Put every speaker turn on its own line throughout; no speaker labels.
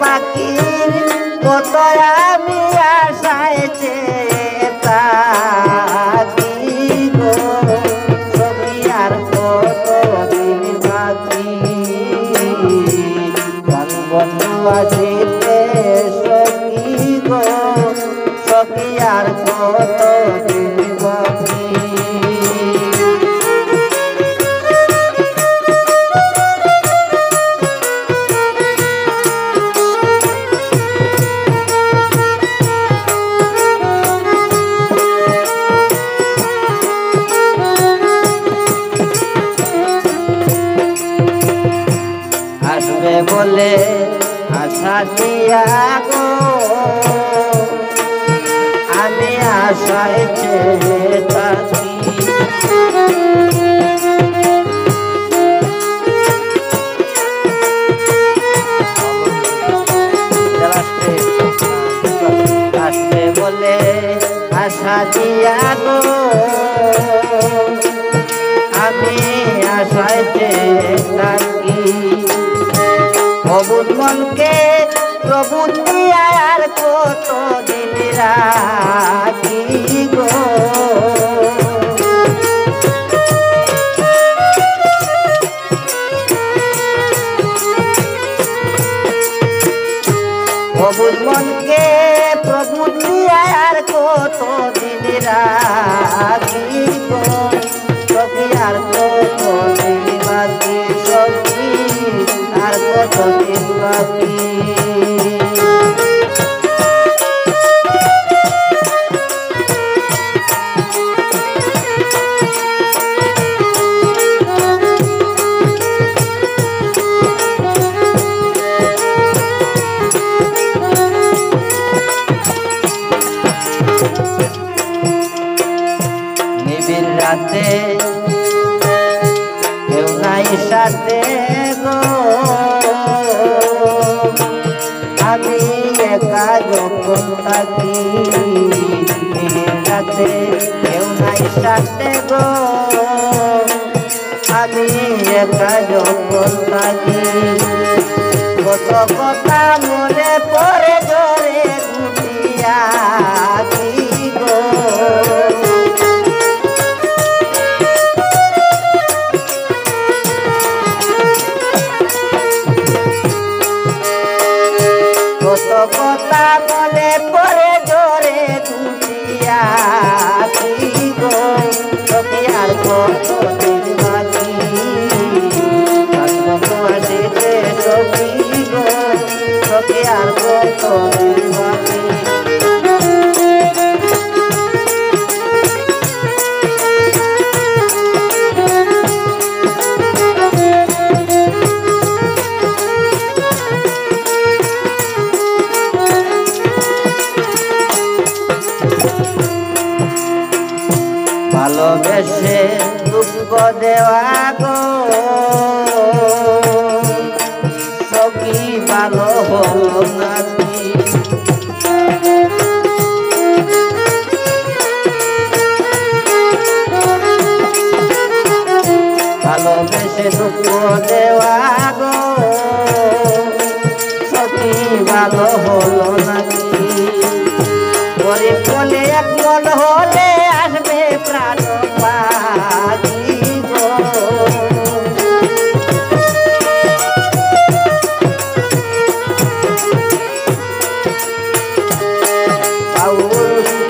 পাখির কত আমি আশায় থাকি গো সখী আর কত দিন বাকি বন্ধু আসিতে সখী গো সখী আর কত দিন বাকি আসবে বলে আশা দিয়া গো আমি আশায় চেয়ে থাকি আসবে বলে আশা দিয়া গো আমি আশায় চেয়ে থাকি অবুধ মনকে প্রভু আর কত দিন রাখি গো অবুধ মনকে প্রভু আর কত দিন রাখি গো সখী আর কত দিন বাকি সখী আর কত দিন বাকি নিবিড় রাতে কেউ নাই সাথে গো আমি একা যখন থাকি নিবিড় রাতে কেউ নাই সাথে গো আমি একা যখন থাকি কত কথা মনে পড়ে জোরে ঘুমিয়া গো কত কথা মনে পড়ে জোরে দুনিয়া গো সখী আর কত দিন বাকি আসিতে সখী গো সখী আর কত দিন বাকি ভালোবেসে দুঃখ দেওয়া গো সখী ভালো হলো নাকি ভালোবেসে দুঃখ দেওয়া গো সখী ভালো হলো নাকি গরিব বলে এক মন হলে আসবে প্রাণ পাখি গো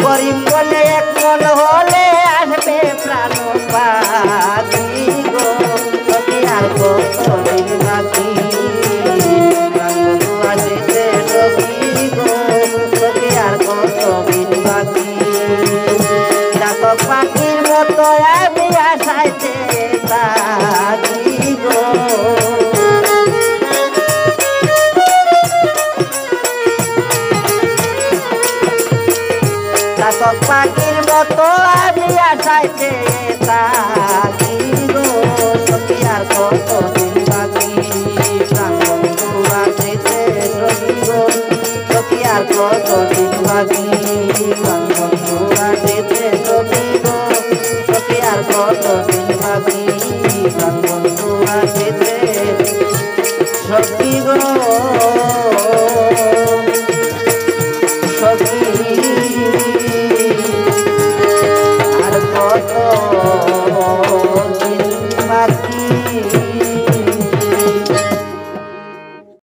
গরিব বলে এক মন হলে আসবে প্রাণ পাখি গো সখী আর কত দিন বাকি আসিতে সখী গো সখী আর কত দিন বাকি পাখির মতো আমি আশাইতে থাকি গো পাখির মতো আমি আশাইতে থাকি গো সখী আর কত